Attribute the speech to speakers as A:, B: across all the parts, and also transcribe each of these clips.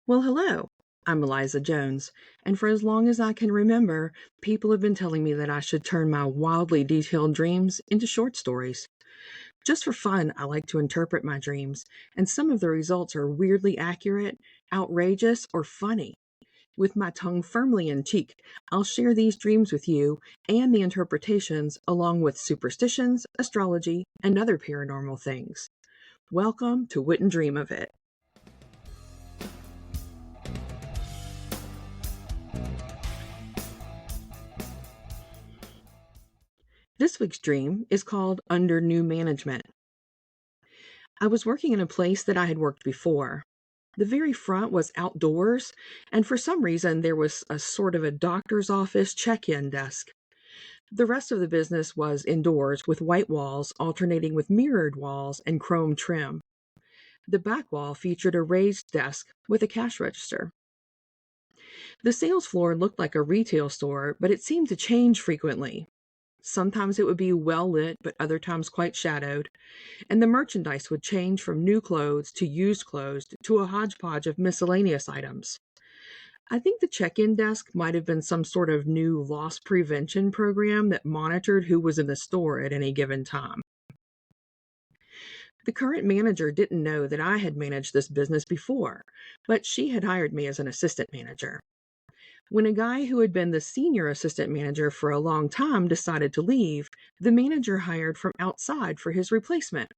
A: Well, hello. I'm Eliza Jones, and for as long as I can remember, people have been telling me that I should turn my wildly detailed dreams into short stories. Just for fun, I like to interpret my dreams, and some of the results are weirdly accurate, outrageous, or funny. With my tongue firmly in cheek, I'll share these dreams with you and the interpretations, along with superstitions, astrology, and other paranormal things. Welcome to Wouldn't Dream of It. This week's dream is called Under New Management. I was working in a place that I had worked before. The very front was outdoors, and for some reason there was a sort of a doctor's office check-in desk. The rest of the business was indoors with white walls alternating with mirrored walls and chrome trim. The back wall featured a raised desk with a cash register. The sales floor looked like a retail store, but it seemed to change frequently. Sometimes it would be well lit, but other times quite shadowed, and the merchandise would change from new clothes to used clothes to a hodgepodge of miscellaneous items. I think the check-in desk might have been some sort of new loss prevention program that monitored who was in the store at any given time. The current manager didn't know that I had managed this business before, but she had hired me as an assistant manager. When a guy who had been the senior assistant manager for a long time decided to leave, the manager hired from outside for his replacement.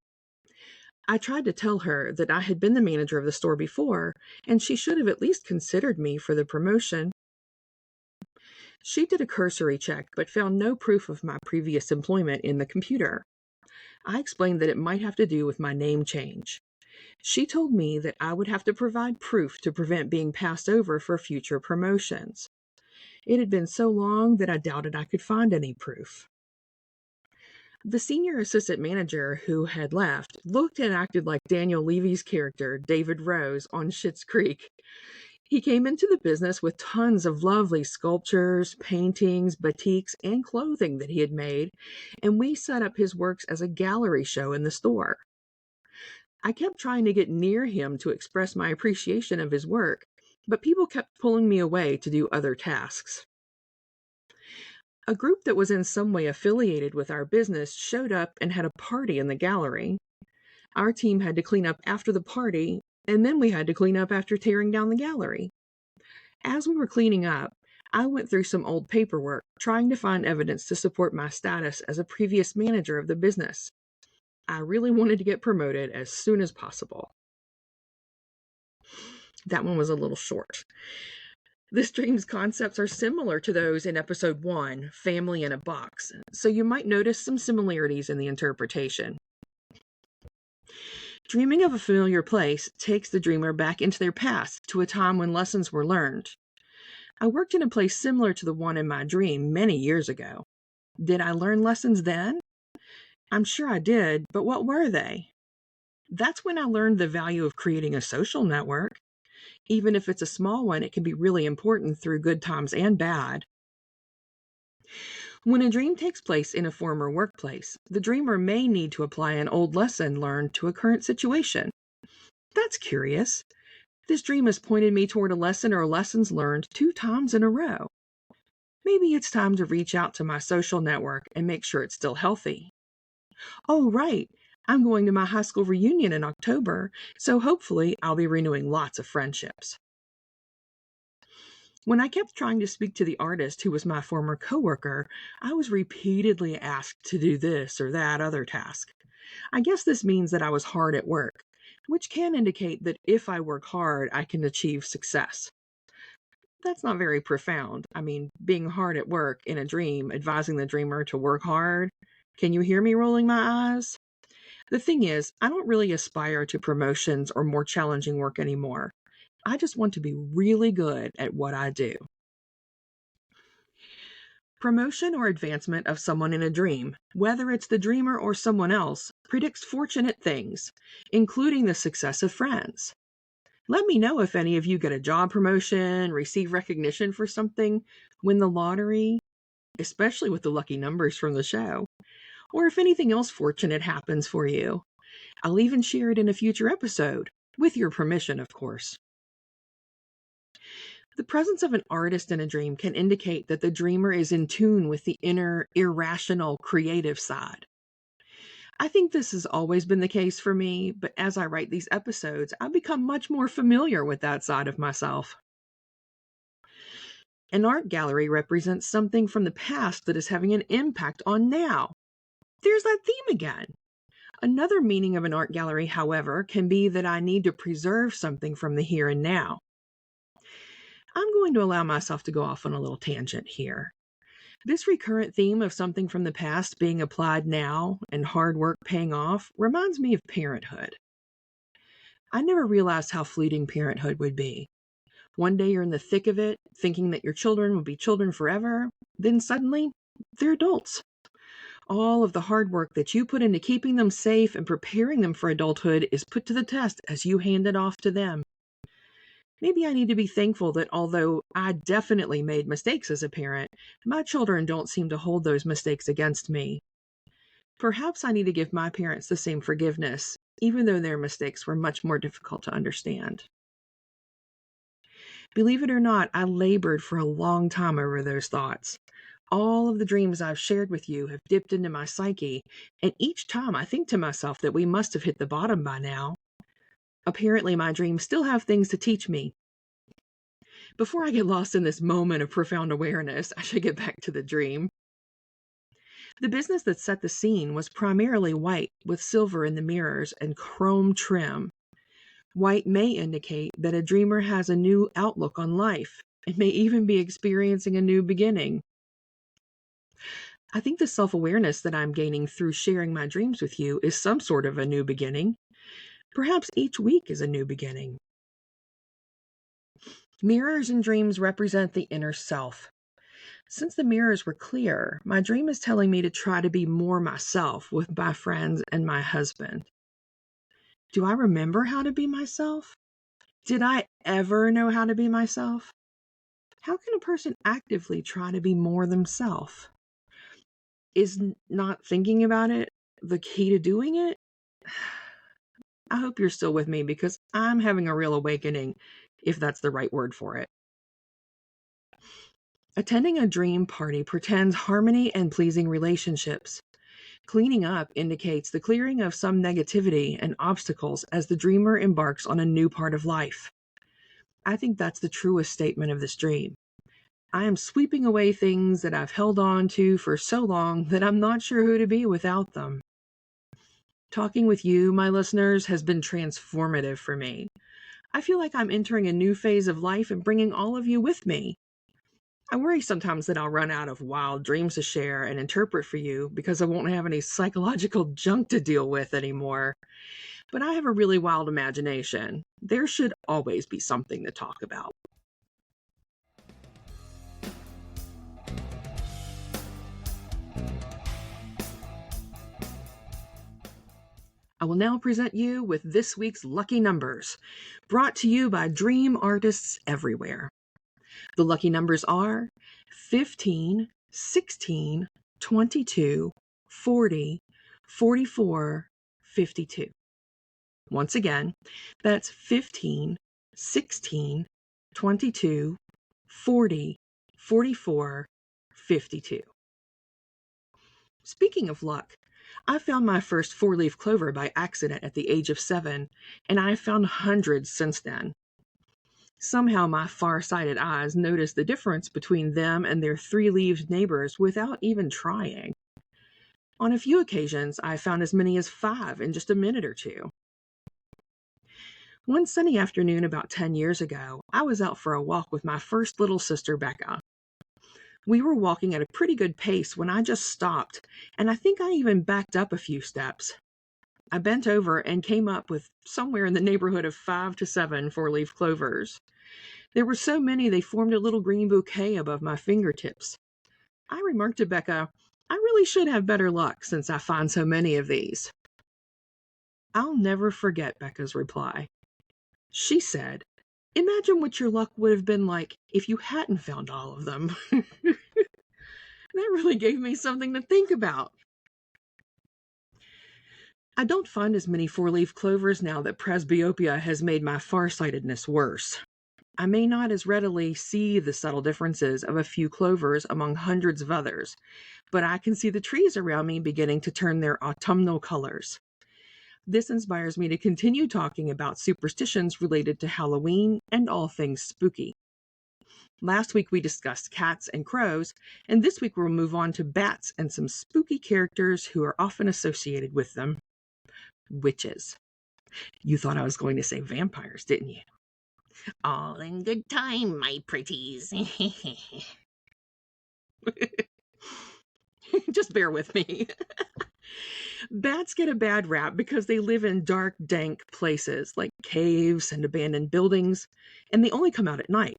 A: I tried to tell her that I had been the manager of the store before, and she should have at least considered me for the promotion. She did a cursory check, but found no proof of my previous employment in the computer. I explained that it might have to do with my name change. She told me that I would have to provide proof to prevent being passed over for future promotions. It had been so long that I doubted I could find any proof. The senior assistant manager who had left looked and acted like Daniel Levy's character, David Rose, on Schitt's Creek. He came into the business with tons of lovely sculptures, paintings, batiks, and clothing that he had made, and we set up his works as a gallery show in the store. I kept trying to get near him to express my appreciation of his work, but people kept pulling me away to do other tasks. A group that was in some way affiliated with our business showed up and had a party in the gallery. Our team had to clean up after the party, and then we had to clean up after tearing down the gallery. As we were cleaning up, I went through some old paperwork, trying to find evidence to support my status as a previous manager of the business. I really wanted to get promoted as soon as possible. That one was a little short. This dream's concepts are similar to those in episode 1, Family in a Box, so you might notice some similarities in the interpretation. Dreaming of a familiar place takes the dreamer back into their past to a time when lessons were learned. I worked in a place similar to the one in my dream many years ago. Did I learn lessons then? I'm sure I did, but what were they? That's when I learned the value of creating a social network. Even if it's a small one, it can be really important through good times and bad. When a dream takes place in a former workplace, the dreamer may need to apply an old lesson learned to a current situation. That's curious. This dream has pointed me toward a lesson or lessons learned 2 times in a row. Maybe it's time to reach out to my social network and make sure it's still healthy. Oh, right. I'm going to my high school reunion in October, so hopefully I'll be renewing lots of friendships. When I kept trying to speak to the artist who was my former coworker, I was repeatedly asked to do this or that other task. I guess this means that I was hard at work, which can indicate that if I work hard, I can achieve success. That's not very profound. I mean, being hard at work in a dream, advising the dreamer to work hard. Can you hear me rolling my eyes? The thing is, I don't really aspire to promotions or more challenging work anymore. I just want to be really good at what I do. Promotion or advancement of someone in a dream, whether it's the dreamer or someone else, predicts fortunate things, including the success of friends. Let me know if any of you get a job promotion, receive recognition for something, win the lottery, especially with the lucky numbers from the show, or if anything else fortunate happens for you. I'll even share it in a future episode, with your permission, of course. The presence of an artist in a dream can indicate that the dreamer is in tune with the inner, irrational, creative side. I think this has always been the case for me, but as I write these episodes, I've become much more familiar with that side of myself. An art gallery represents something from the past that is having an impact on now. There's that theme again. Another meaning of an art gallery, however, can be that I need to preserve something from the here and now. I'm going to allow myself to go off on a little tangent here. This recurrent theme of something from the past being applied now and hard work paying off reminds me of parenthood. I never realized how fleeting parenthood would be. One day you're in the thick of it, thinking that your children will be children forever, then suddenly they're adults. All of the hard work that you put into keeping them safe and preparing them for adulthood is put to the test as you hand it off to them. Maybe I need to be thankful that although I definitely made mistakes as a parent, my children don't seem to hold those mistakes against me. Perhaps I need to give my parents the same forgiveness, even though their mistakes were much more difficult to understand. Believe it or not, I labored for a long time over those thoughts. All of the dreams I've shared with you have dipped into my psyche, and each time I think to myself that we must have hit the bottom by now. Apparently, my dreams still have things to teach me. Before I get lost in this moment of profound awareness, I should get back to the dream. The business that set the scene was primarily white with silver in the mirrors and chrome trim. White may indicate that a dreamer has a new outlook on life and may even be experiencing a new beginning. I think the self-awareness that I'm gaining through sharing my dreams with you is some sort of a new beginning. Perhaps each week is a new beginning. Mirrors and dreams represent the inner self. Since the mirrors were clear, my dream is telling me to try to be more myself with my friends and my husband. Do I remember how to be myself? Did I ever know how to be myself? How can a person actively try to be more themselves? Is not thinking about it the key to doing it? I hope you're still with me because I'm having a real awakening, if that's the right word for it. Attending a dream party pretends harmony and pleasing relationships. Cleaning up indicates the clearing of some negativity and obstacles as the dreamer embarks on a new part of life. I think that's the truest statement of this dream. I am sweeping away things that I've held on to for so long that I'm not sure who to be without them. Talking with you, my listeners, has been transformative for me. I feel like I'm entering a new phase of life and bringing all of you with me. I worry sometimes that I'll run out of wild dreams to share and interpret for you because I won't have any psychological junk to deal with anymore. But I have a really wild imagination. There should always be something to talk about. I will now present you with this week's lucky numbers, brought to you by dream artists everywhere. The lucky numbers are 15, 16, 22, 40, 44, 52. Once again, that's 15, 16, 22, 40, 44, 52. Speaking of luck, I found my first four-leaf clover by accident at the age of 7, and I have found hundreds since then. Somehow my far-sighted eyes noticed the difference between them and their three-leaved neighbors without even trying. On a few occasions, I found as many as 5 in just a minute or two. One sunny afternoon about 10 years ago, I was out for a walk with my first little sister, Becca. We were walking at a pretty good pace when I just stopped, and I think I even backed up a few steps. I bent over and came up with somewhere in the neighborhood of 5 to 7 four-leaf clovers. There were so many they formed a little green bouquet above my fingertips. I remarked to Becca, I really should have better luck since I find so many of these. I'll never forget Becca's reply. She said, imagine what your luck would have been like if you hadn't found all of them. That really gave me something to think about. I don't find as many four-leaf clovers now that presbyopia has made my farsightedness worse. I may not as readily see the subtle differences of a few clovers among hundreds of others, but I can see the trees around me beginning to turn their autumnal colors. This inspires me to continue talking about superstitions related to Halloween and all things spooky. Last week we discussed cats and crows, and this week we'll move on to bats and some spooky characters who are often associated with them. Witches. You thought I was going to say vampires, didn't you?
B: All in good time, my pretties.
A: Just bear with me. Bats get a bad rap because they live in dark, dank places like caves and abandoned buildings, and they only come out at night.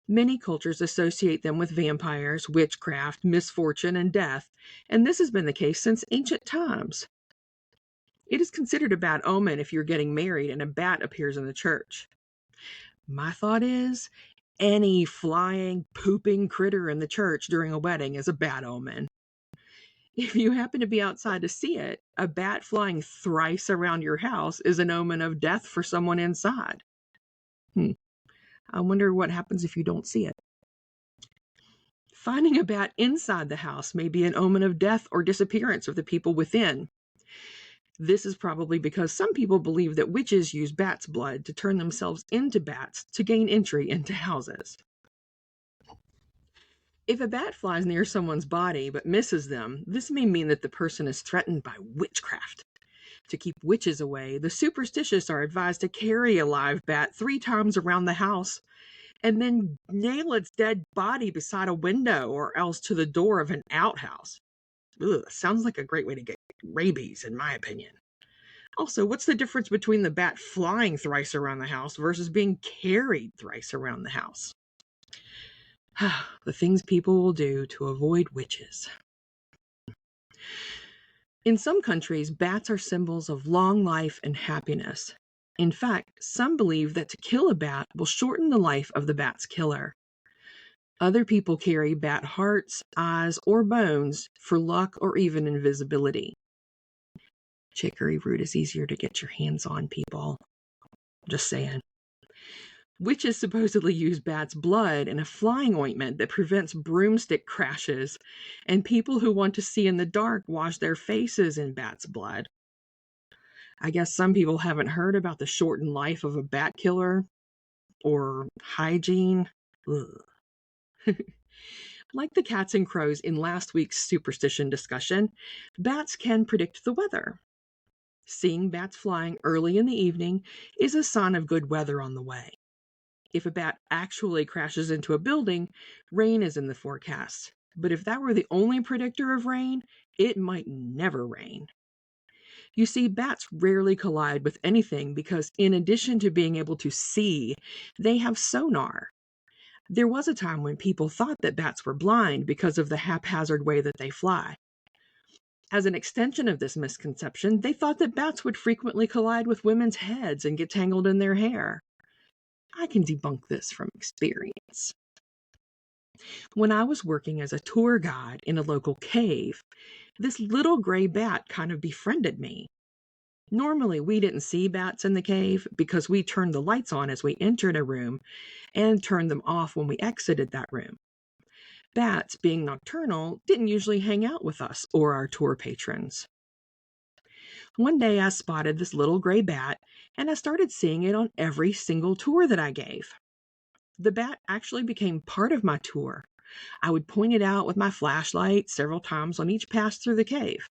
A: Many cultures associate them with vampires, witchcraft, misfortune, and death, and this has been the case since ancient times. It is considered a bad omen if you're getting married and a bat appears in the church. My thought is, any flying, pooping critter in the church during a wedding is a bad omen. If you happen to be outside to see it, a bat flying thrice around your house is an omen of death for someone inside. I wonder what happens if you don't see it. Finding a bat inside the house may be an omen of death or disappearance of the people within. This is probably because some people believe that witches use bats' blood to turn themselves into bats to gain entry into houses. If a bat flies near someone's body but misses them, this may mean that the person is threatened by witchcraft. To keep witches away, the superstitious are advised to carry a live bat 3 times around the house and then nail its dead body beside a window or else to the door of an outhouse. Ugh, sounds like a great way to get rabies, in my opinion. Also, what's the difference between the bat flying thrice around the house versus being carried thrice around the house? The things people will do to avoid witches. In some countries, bats are symbols of long life and happiness. In fact, some believe that to kill a bat will shorten the life of the bat's killer. Other people carry bat hearts, eyes, or bones for luck or even invisibility. Chicory root is easier to get your hands on, people. Just saying. Witches supposedly use bats' blood in a flying ointment that prevents broomstick crashes, and people who want to see in the dark wash their faces in bats' blood. I guess some people haven't heard about the shortened life of a bat killer or hygiene. Ugh. Like the cats and crows in last week's superstition discussion, bats can predict the weather. Seeing bats flying early in the evening is a sign of good weather on the way. If a bat actually crashes into a building, rain is in the forecast. But if that were the only predictor of rain, it might never rain. You see, bats rarely collide with anything because in addition to being able to see, they have sonar. There was a time when people thought that bats were blind because of the haphazard way that they fly. As an extension of this misconception, they thought that bats would frequently collide with women's heads and get tangled in their hair. I can debunk this from experience. When I was working as a tour guide in a local cave, this little gray bat kind of befriended me. Normally, we didn't see bats in the cave because we turned the lights on as we entered a room and turned them off when we exited that room. Bats, being nocturnal, didn't usually hang out with us or our tour patrons. One day I spotted this little gray bat, and I started seeing it on every single tour that I gave. The bat actually became part of my tour. I would point it out with my flashlight several times on each pass through the cave.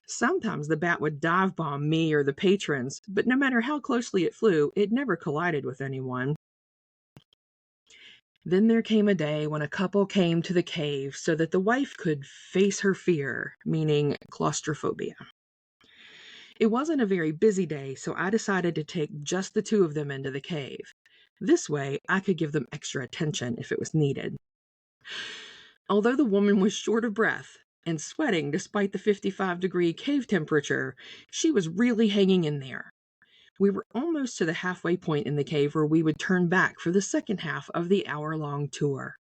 A: Sometimes the bat would dive bomb me or the patrons, but no matter how closely it flew, it never collided with anyone. Then there came a day when a couple came to the cave so that the wife could face her fear, meaning claustrophobia. It wasn't a very busy day, so I decided to take just the 2 of them into the cave. This way, I could give them extra attention if it was needed. Although the woman was short of breath and sweating despite the 55-degree cave temperature, she was really hanging in there. We were almost to the halfway point in the cave where we would turn back for the second half of the hour-long tour.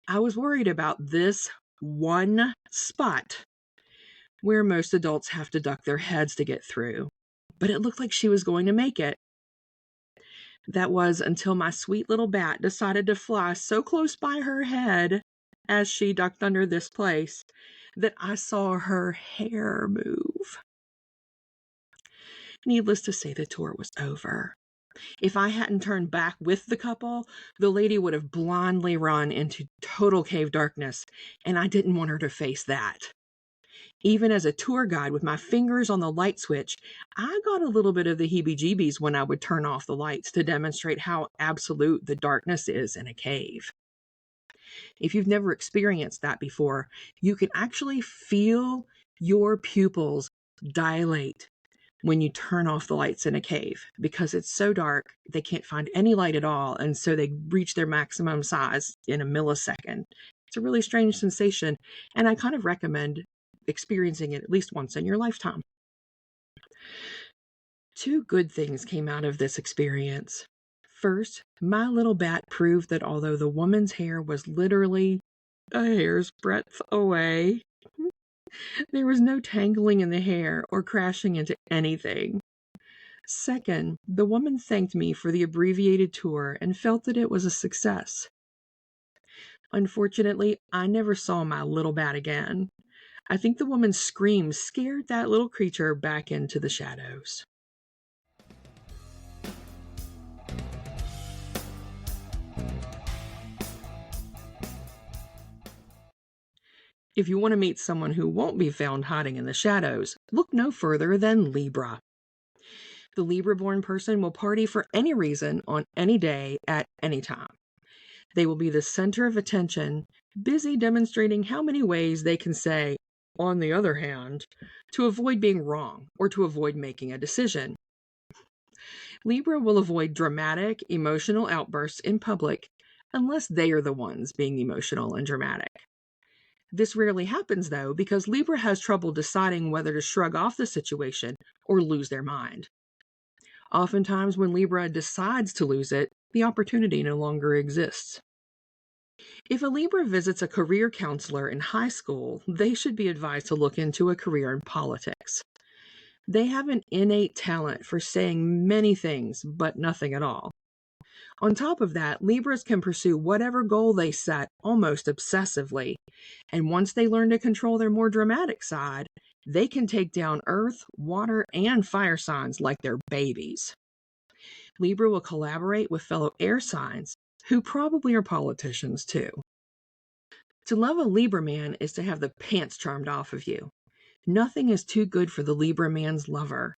A: I was worried about this one spot where most adults have to duck their heads to get through, but it looked like she was going to make it. That was until my sweet little bat decided to fly so close by her head as she ducked under this place that I saw her hair move. Needless to say, the tour was over. If I hadn't turned back with the couple, the lady would have blindly run into total cave darkness, and I didn't want her to face that. Even as a tour guide with my fingers on the light switch, I got a little bit of the heebie-jeebies when I would turn off the lights to demonstrate how absolute the darkness is in a cave. If you've never experienced that before, you can actually feel your pupils dilate when you turn off the lights in a cave because it's so dark, they can't find any light at all, and so they reach their maximum size in a millisecond. It's a really strange sensation, and I kind of recommend experiencing it at least once in your lifetime. 2 good things came out of this experience. First, my little bat proved that although the woman's hair was literally a hair's breadth away, there was no tangling in the hair or crashing into anything. Second, the woman thanked me for the abbreviated tour and felt that it was a success. Unfortunately, I never saw my little bat again. I think the woman's scream scared that little creature back into the shadows. If you want to meet someone who won't be found hiding in the shadows, look no further than Libra. The Libra-born person will party for any reason on any day at any time. They will be the center of attention, busy demonstrating how many ways they can say, "on the other hand," to avoid being wrong or to avoid making a decision. Libra will avoid dramatic, emotional outbursts in public unless they are the ones being emotional and dramatic. This rarely happens, though, because Libra has trouble deciding whether to shrug off the situation or lose their mind. Oftentimes, when Libra decides to lose it, the opportunity no longer exists. If a Libra visits a career counselor in high school, they should be advised to look into a career in politics. They have an innate talent for saying many things, but nothing at all. On top of that, Libras can pursue whatever goal they set almost obsessively, and once they learn to control their more dramatic side, they can take down earth, water, and fire signs like they're babies. Libra will collaborate with fellow air signs, who probably are politicians too. To love a Libra man is to have the pants charmed off of you. Nothing is too good for the Libra man's lover.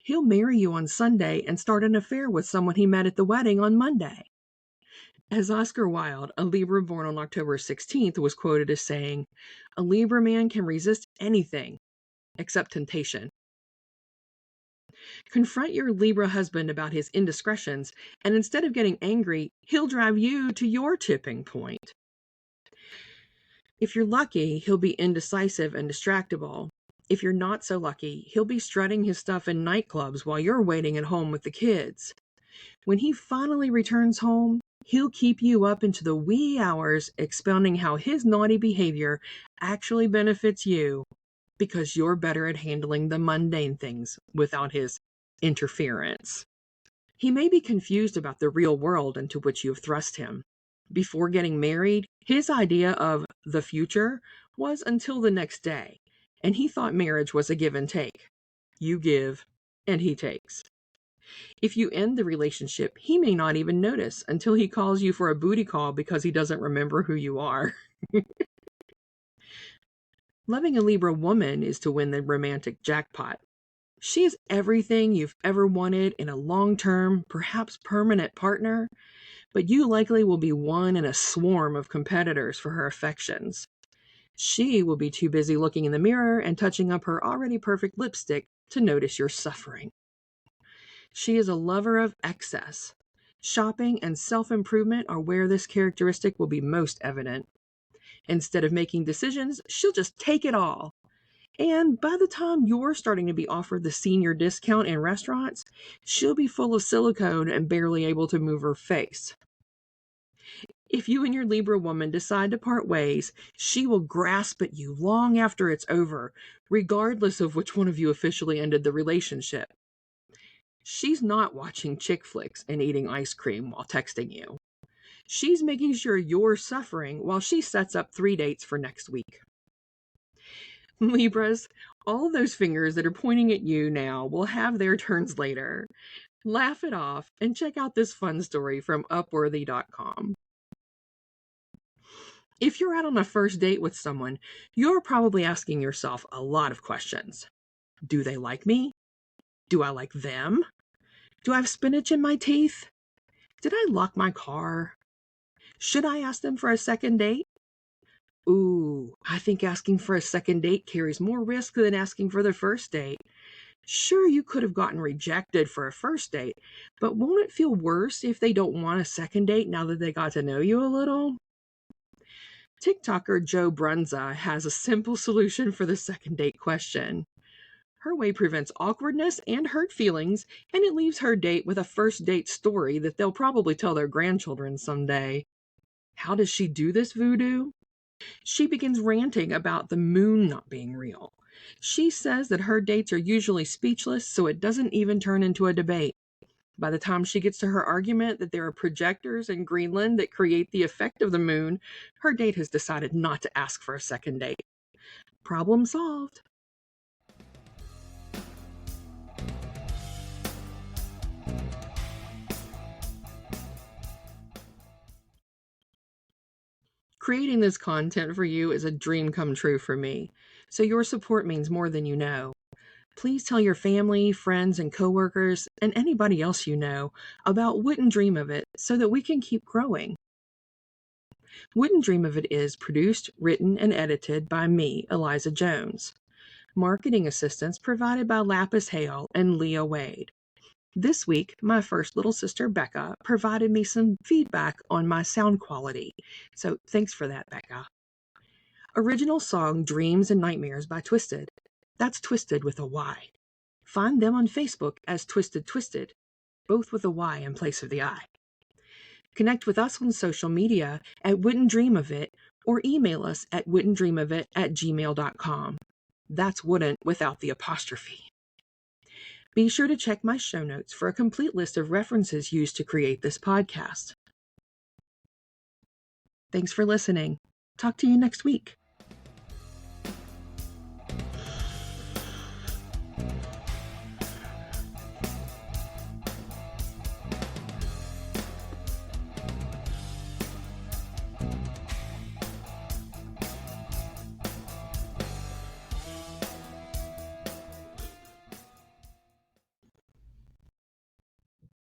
A: He'll marry you on Sunday and start an affair with someone he met at the wedding on Monday. As Oscar Wilde, a Libra born on October 16th, was quoted as saying, "A Libra man can resist anything except temptation." Confront your Libra husband about his indiscretions, and instead of getting angry, he'll drive you to your tipping point. If you're lucky, he'll be indecisive and distractible. If you're not so lucky, he'll be strutting his stuff in nightclubs while you're waiting at home with the kids. When he finally returns home, he'll keep you up into the wee hours expounding how his naughty behavior actually benefits you because you're better at handling the mundane things without his interference. He may be confused about the real world into which you have thrust him. Before getting married, his idea of the future was until the next day, and he thought marriage was a give and take. You give, and he takes. If you end the relationship, he may not even notice until he calls you for a booty call because he doesn't remember who you are. Loving a Libra woman is to win the romantic jackpot. She is everything you've ever wanted in a long-term, perhaps permanent partner, but you likely will be one in a swarm of competitors for her affections. She will be too busy looking in the mirror and touching up her already perfect lipstick to notice your suffering. She is a lover of excess. Shopping and self-improvement are where this characteristic will be most evident. Instead of making decisions, she'll just take it all. And by the time you're starting to be offered the senior discount in restaurants, she'll be full of silicone and barely able to move her face. If you and your Libra woman decide to part ways, she will grasp at you long after it's over, regardless of which one of you officially ended the relationship. She's not watching chick flicks and eating ice cream while texting you. She's making sure you're suffering while she sets up 3 dates for next week. Libras, all those fingers that are pointing at you now will have their turns later. Laugh it off and check out this fun story from Upworthy.com. If you're out on a first date with someone, you're probably asking yourself a lot of questions. Do they like me? Do I like them? Do I have spinach in my teeth? Did I lock my car? Should I ask them for a second date? Ooh, I think asking for a second date carries more risk than asking for the first date. Sure, you could have gotten rejected for a first date, but won't it feel worse if they don't want a second date now that they got to know you a little? TikToker Joe Brunza has a simple solution for the second date question. Her way prevents awkwardness and hurt feelings, and it leaves her date with a first date story that they'll probably tell their grandchildren someday. How does she do this voodoo? She begins ranting about the moon not being real. She says that her dates are usually speechless, so it doesn't even turn into a debate. By the time she gets to her argument that there are projectors in Greenland that create the effect of the moon, her date has decided not to ask for a second date. Problem solved. Creating this content for you is a dream come true for me, so your support means more than you know. Please tell your family, friends, and coworkers, and anybody else you know about Wouldn't Dream of It so that we can keep growing. Wouldn't Dream of It is produced, written, and edited by me, Eliza Jones. Marketing assistance provided by Lapis Hale and Leah Wade. This week, my first little sister, Becca, provided me some feedback on my sound quality, so thanks for that, Becca. Original song Dreams and Nightmares by Twisted. That's Twisted with a Y. Find them on Facebook as Twisted Twisted, both with a Y in place of the I. Connect with us on social media at Wouldn't Dream of It or email us at wouldn'tdreamofit@gmail.com. That's wouldn't without the apostrophe. Be sure to check my show notes for a complete list of references used to create this podcast. Thanks for listening. Talk to you next week.